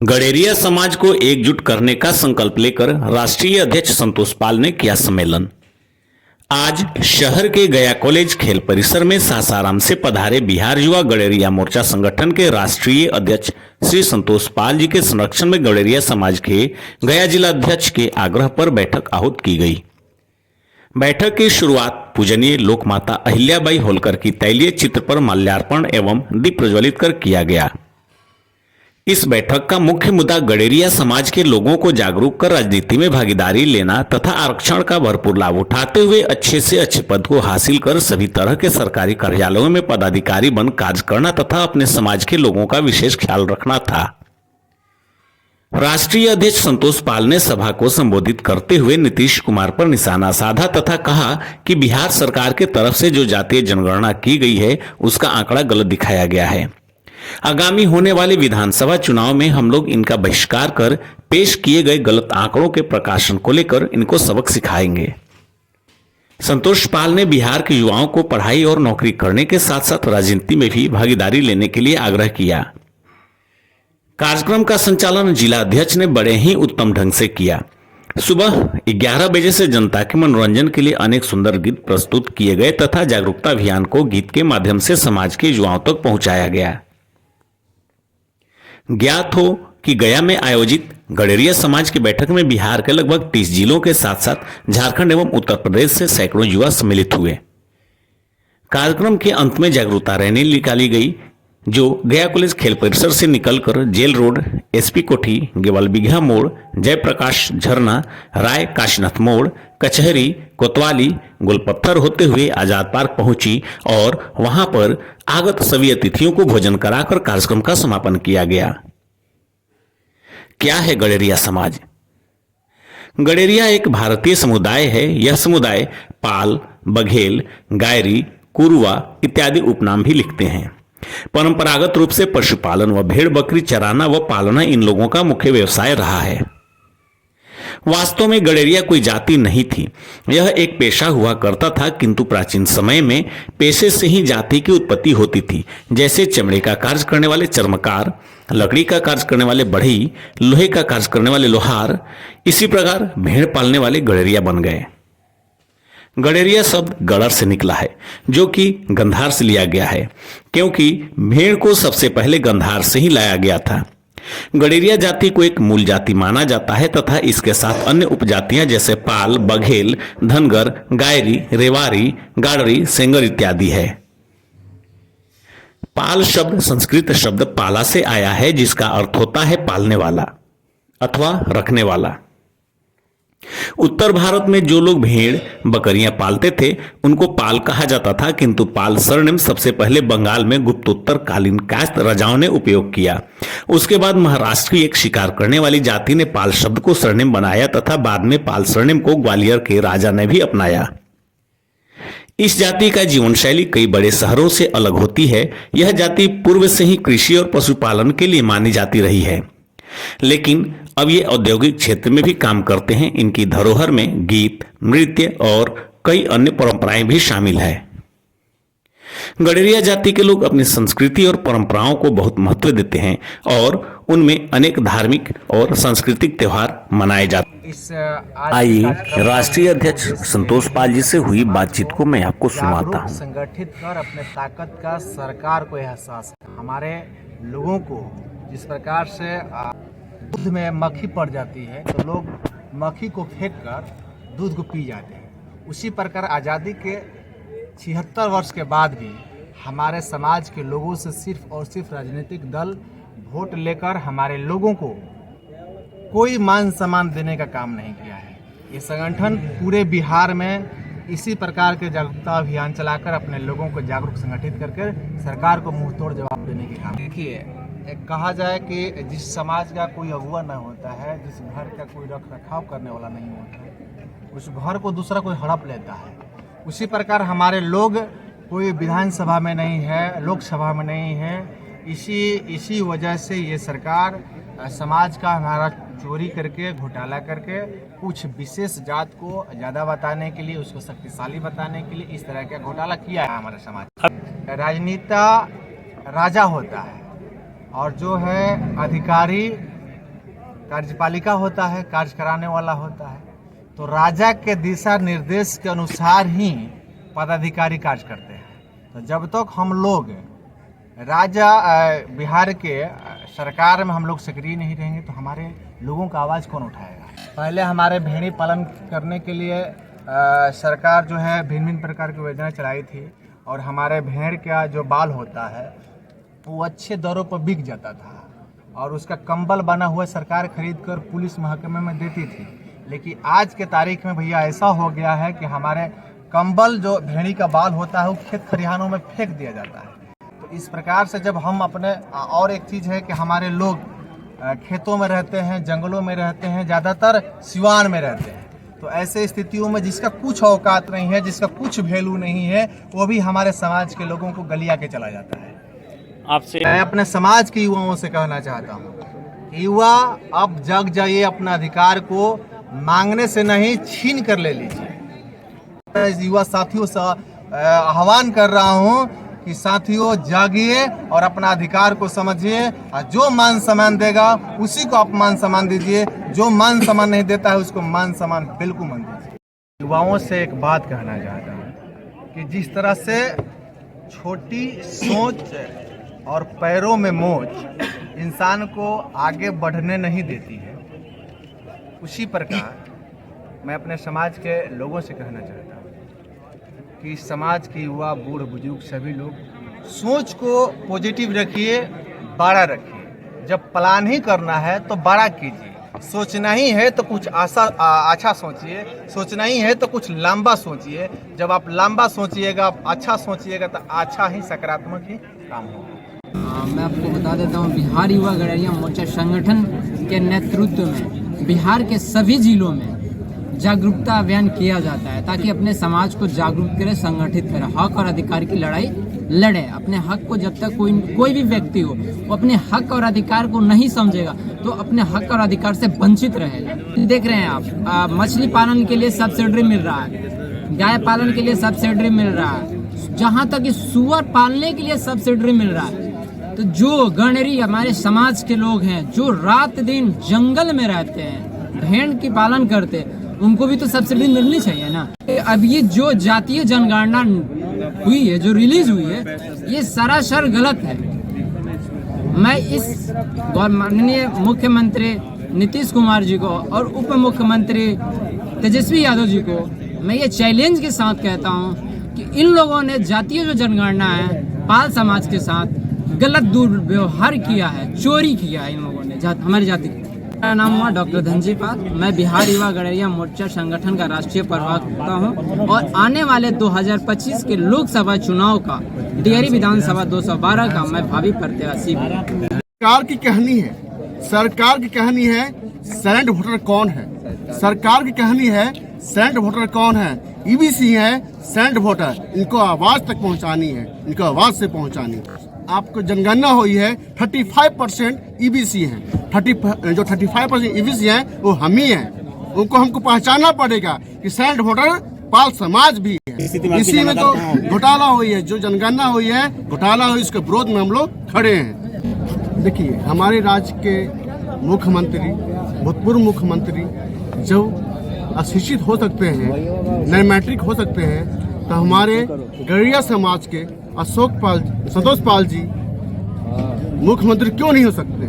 गडेरिया समाज को एकजुट करने का संकल्प लेकर राष्ट्रीय अध्यक्ष संतोष पाल ने किया सम्मेलन। आज शहर के गया कॉलेज खेल परिसर में सासाराम से पधारे बिहार युवा गडेरिया मोर्चा संगठन के राष्ट्रीय अध्यक्ष श्री संतोष पाल जी के संरक्षण में गडेरिया समाज के गया जिला अध्यक्ष के आग्रह पर बैठक आहूत की गई। बैठक की शुरुआत पूजनीय लोक माता अहिल्याबाई होलकर की तैलीय चित्र पर माल्यार्पण एवं दीप प्रज्वलित कर किया गया। इस बैठक का मुख्य मुद्दा गडेरिया समाज के लोगों को जागरूक कर राजनीति में भागीदारी लेना तथा आरक्षण का भरपूर लाभ उठाते हुए अच्छे से अच्छे पद को हासिल कर सभी तरह के सरकारी कार्यालयों में पदाधिकारी बन कार्य करना तथा अपने समाज के लोगों का विशेष ख्याल रखना था। राष्ट्रीय अध्यक्ष संतोष पाल ने सभा को संबोधित करते हुए नीतीश कुमार पर निशाना साधा तथा कहा कि बिहार सरकार के तरफ से जो जातीय जनगणना की गई है उसका आंकड़ा गलत दिखाया गया है। आगामी होने वाले विधानसभा चुनाव में हम लोग इनका बहिष्कार कर पेश किए गए गलत आंकड़ों के प्रकाशन को लेकर इनको सबक सिखाएंगे। संतोष पाल ने बिहार के युवाओं को पढ़ाई और नौकरी करने के साथ साथ राजनीति में भी भागीदारी लेने के लिए आग्रह किया। कार्यक्रम का संचालन जिला अध्यक्ष ने बड़े ही उत्तम ढंग से किया। सुबह 11 बजे से जनता के मनोरंजन के लिए अनेक सुंदर गीत प्रस्तुत किए गए तथा जागरूकता अभियान को गीत के माध्यम से समाज के युवाओं तक पहुंचाया गया। ज्ञात हो कि गया में आयोजित गडेरिया समाज की बैठक में बिहार के लगभग 30 जिलों के साथ साथ झारखंड एवं उत्तर प्रदेश से सैकड़ों युवा सम्मिलित हुए। कार्यक्रम के अंत में जागरूकता रैली निकाली गई जो गया कॉलेज खेल परिसर से निकलकर जेल रोड, एसपी कोठी, गेवल बिघा मोड़, जयप्रकाश झरना, राय काशीनाथ मोड़, कचहरी, कोतवाली, गोलपत्थर होते हुए आजाद पार्क पहुंची और वहां पर आगत सभी अतिथियों को भोजन कराकर कार्यक्रम का समापन किया गया। क्या है गडेरिया समाज? गडेरिया एक भारतीय समुदाय है। यह समुदाय पाल, बघेल, गायरी, कुरुआ इत्यादि उपनाम भी लिखते हैं। परंपरागत रूप से पशुपालन व भेड़ बकरी चराना व पालना इन लोगों का मुख्य व्यवसाय रहा है। वास्तव में गडेरिया कोई जाति नहीं थी, यह एक पेशा हुआ करता था, किंतु प्राचीन समय में पेशे से ही जाति की उत्पत्ति होती थी। जैसे चमड़े का कार्य करने वाले चर्मकार, लकड़ी का कार्य करने वाले बढ़ई, लोहे का कार्य करने वाले लोहार, इसी प्रकार भेड़ पालने वाले गडेरिया बन गए। गडेरिया शब्द गड़र से निकला है जो कि गंधार से लिया गया है, क्योंकि भेड़ को सबसे पहले गंधार से ही लाया गया था। गडेरिया जाति को एक मूल जाति माना जाता है तथा इसके साथ अन्य उपजातियां जैसे पाल, बघेल, धनगर, गायरी, रेवारी, गाड़री, सेंगर इत्यादि है। पाल शब्द संस्कृत शब्द पाला से आया है जिसका अर्थ होता है पालने वाला अथवा रखने वाला। उत्तर भारत में जो लोग भेड़ बकरियां पालते थे उनको पाल कहा जाता था, किंतु पाल सरनेम सबसे पहले बंगाल में गुप्तोत्तर कालीन कायस्थ राजाओं ने उपयोग किया। उसके बाद महाराष्ट्र की एक शिकार करने वाली जाति ने पाल शब्द को सरनेम बनाया तथा बाद में पाल सरनेम को ग्वालियर के राजा ने भी अपनाया। इस जाति का जीवन शैली कई बड़े शहरों से अलग होती है। यह जाति पूर्व से ही कृषि और पशुपालन के लिए मानी जाती रही है, लेकिन अब ये औद्योगिक क्षेत्र में भी काम करते हैं। इनकी धरोहर में गीत, नृत्य और कई अन्य परंपराएं भी शामिल है। गडेरिया जाति के लोग अपनी संस्कृति और परंपराओं को बहुत महत्व देते हैं और उनमें अनेक धार्मिक और सांस्कृतिक त्योहार मनाए जाते हैं। आइए राष्ट्रीय अध्यक्ष संतोष पाल जी से हुई बातचीत को मैं आपको सुनाता हूँ। संगठित कर अपने ताकत का सरकार को एहसास है। हमारे लोगों को जिस प्रकार से दूध में मक्खी पड़ जाती है तो लोग मक्खी को फेंक कर दूध को पी जाते हैं, उसी प्रकार आज़ादी के 76 वर्ष के बाद भी हमारे समाज के लोगों से सिर्फ और सिर्फ राजनीतिक दल वोट लेकर हमारे लोगों को कोई मान सम्मान देने का काम नहीं किया है। ये संगठन पूरे बिहार में इसी प्रकार के जागरूकता अभियान चलाकर अपने लोगों को जागरूक संगठित करके सरकार को मुंह तोड़ जवाब देने के काम। देखिए, कहा जाए कि जिस समाज का कोई अगुआ नहीं होता है, जिस घर का कोई रख रखाव करने वाला नहीं होता है, उस घर को दूसरा कोई हड़प लेता है। उसी प्रकार हमारे लोग कोई विधानसभा में नहीं है, लोकसभा में नहीं है। इसी वजह से ये सरकार समाज का हमारा चोरी करके, घोटाला करके कुछ विशेष जात को ज़्यादा बताने के लिए, उसको शक्तिशाली बताने के लिए इस तरह का घोटाला किया है हमारे समाज। राजनेता राजा होता है और जो है अधिकारी कार्यपालिका होता है, कार्य कराने वाला होता है। तो राजा के दिशा निर्देश के अनुसार ही पदाधिकारी कार्य करते हैं। तो जब तक हम लोग बिहार के सरकार में हम लोग सक्रिय नहीं रहेंगे तो हमारे लोगों का आवाज़ कौन उठाएगा। पहले हमारे भेड़ी पालन करने के लिए सरकार जो है भिन्न भिन्न प्रकार की योजना चलाई थी और हमारे भेड़ का जो बाल होता है वो अच्छे दरों पर बिक जाता था और उसका कंबल बना हुआ सरकार खरीद कर पुलिस महकमे में देती थी। लेकिन आज के तारीख में भैया ऐसा हो गया है कि हमारे कंबल जो भेड़ी का बाल होता है वो खेत खलिहानों में फेंक दिया जाता है। तो इस प्रकार से जब हम अपने और एक चीज़ है कि हमारे लोग खेतों में रहते हैं, जंगलों में रहते हैं, ज़्यादातर सिवान में रहते हैं। तो ऐसे स्थितियों में जिसका कुछ औकात नहीं है, जिसका कुछ वैल्यू नहीं है, वो भी हमारे समाज के लोगों को गलिया के चला जाता है। आपसे मैं अपने समाज के युवाओं से कहना चाहता हूँ कि युवा अब जग जाइए, अपना अधिकार को मांगने से नहीं छीन कर ले लीजिए। युवा साथियों से आह्वान कर रहा हूँ कि साथियों जागिए और अपना अधिकार को समझिए और जो मान सम्मान देगा उसी को आप मान सम्मान दीजिए, जो मान सम्मान नहीं देता है उसको मान सम्मान बिल्कुल मत दीजिए। युवाओं से एक बात कहना चाहता हूँ कि जिस तरह से छोटी सोच और पैरों में मोच इंसान को आगे बढ़ने नहीं देती है, उसी प्रकार मैं अपने समाज के लोगों से कहना चाहता हूँ कि समाज के युवा, बूढ़ बुजुर्ग सभी लोग सोच को पॉजिटिव रखिए, बड़ा रखिए। जब प्लान ही करना है तो बड़ा कीजिए। सोचना ही है तो कुछ अच्छा सोचिए, सोचना ही है तो कुछ लंबा सोचिए। जब आप लंबा सोचिएगा, आप अच्छा सोचिएगा तो अच्छा ही सकारात्मक ही काम होगा। मैं आपको बता देता हूँ, बिहार युवा गड़रिया मोर्चा संगठन के नेतृत्व में बिहार के सभी जिलों में जागरूकता अभियान किया जाता है ताकि अपने समाज को जागरूक करे, संगठित करे, हक और अधिकार की लड़ाई लड़े। अपने हक को जब तक कोई भी व्यक्ति हो वो अपने हक और अधिकार को नहीं समझेगा तो अपने हक और अधिकार से वंचित रहेगा। देख रहे हैं आप, मछली पालन के लिए सब्सिडी मिल रहा है, गाय पालन के लिए सब्सिडी मिल रहा है, जहाँ तक कि सुअर पालने के लिए सब्सिडी मिल रहा है। तो जो गणरी हमारे समाज के लोग हैं जो रात दिन जंगल में रहते हैं, भेड़ की पालन करते हैं, उनको भी तो सब्सिडी मिलनी चाहिए ना। अब ये जो जातीय जनगणना हुई है, जो रिलीज हुई है, ये सरासर गलत है। मैं इस माननीय मुख्यमंत्री नीतीश कुमार जी को और उप मुख्यमंत्री तेजस्वी यादव जी को मैं ये चैलेंज के साथ कहता हूँ कि इन लोगों ने जातीय जो जनगणना है पाल समाज के साथ गलत दुर्व्यवहार किया है, चोरी किया है इन लोगों ने हमारी जाति। मेरा नाम हुआ डॉक्टर धनजी पाल। मैं बिहार युवा गड़रिया मोर्चा संगठन का राष्ट्रीय प्रवक्ता हूं और आने वाले 2025 के लोकसभा चुनाव का डिहरी विधानसभा 212 का मैं भावी प्रत्याशी हूं। सरकार की कहानी है, सरकार की कहानी है साइलेंट वोटर कौन है। सरकार की कहानी है साइलेंट वोटर कौन है। ईबीसी है साइलेंट वोटर, इनको आवाज तक पहुंचानी है, इनको आवाज से पहुंचानी है। आपको जनगणना हुई है 35% ईबीसी है, जो 35% ईबीसी है वो हम ही हैं। उनको हमको पहचानना पड़ेगा कि साइलेंट वोटर पाल समाज भी है। इसी में तो घोटाला हुई है, जो जनगणना हुई है घोटाला हुई, इसके विरोध में हम लोग खड़े हैं। देखिए हमारे राज्य के मुख्यमंत्री, भूतपूर्व मुख्यमंत्री जब अशिक्षित हो सकते हैं, नए मैट्रिक हो सकते हैं, तो हमारे गड़रिया समाज के संतोष पाल जी मुख्यमंत्री क्यों नहीं हो सकते?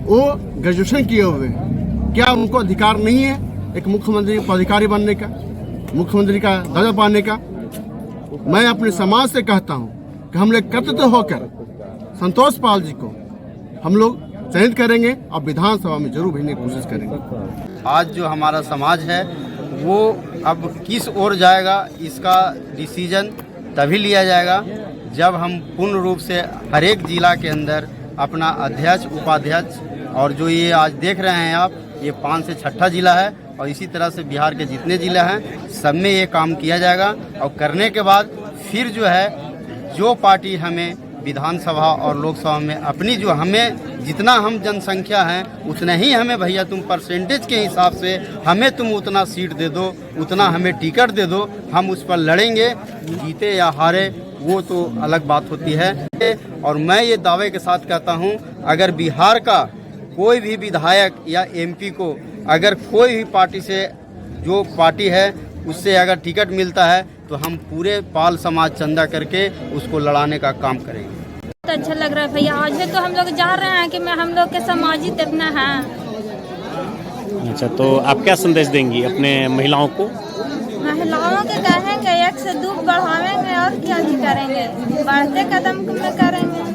वो ग्रेजुएशन किए हुए हैं, क्या उनको अधिकार नहीं है एक मुख्यमंत्री पदाधिकारी बनने का, मुख्यमंत्री का दर्जा पाने का? मैं अपने समाज से कहता हूँ कि हम लोग एकत्रित होकर संतोष पाल जी को हम लोग चयनित करेंगे और विधानसभा में जरूर भेजने की कोशिश करेंगे। आज जो हमारा समाज है वो अब किस ओर जाएगा, इसका डिसीजन तभी लिया जाएगा जब हम पूर्ण रूप से हर एक जिला के अंदर अपना अध्यक्ष, उपाध्यक्ष, और जो ये आज देख रहे हैं आप, ये 5 से 6ठा जिला है और इसी तरह से बिहार के जितने जिले हैं सब में ये काम किया जाएगा। और करने के बाद फिर जो है जो पार्टी हमें विधानसभा और लोकसभा में अपनी जो हमें जितना हम जनसंख्या हैं उतना ही हमें भैया तुम परसेंटेज के हिसाब से हमें तुम उतना सीट दे दो, उतना हमें टिकट दे दो, हम उस पर लड़ेंगे। जीते या हारे वो तो अलग बात होती है। और मैं ये दावे के साथ कहता हूँ, अगर बिहार का कोई भी विधायक या एमपी को अगर कोई भी पार्टी से जो पार्टी है उससे अगर टिकट मिलता है तो हम पूरे पाल समाज चंदा करके उसको लड़ाने का काम करेंगे। बहुत अच्छा लग रहा है भैया। आज है तो हम लोग जा रहे हैं कि मैं हम लोग के समाजी देखना है। अच्छा, तो आप क्या संदेश देंगी अपने महिलाओं को? महिलाओं के कहेंगे 1 से 2 बढ़ावेंगे और क्या करेंगे, बढ़ते कदम में करेंगे।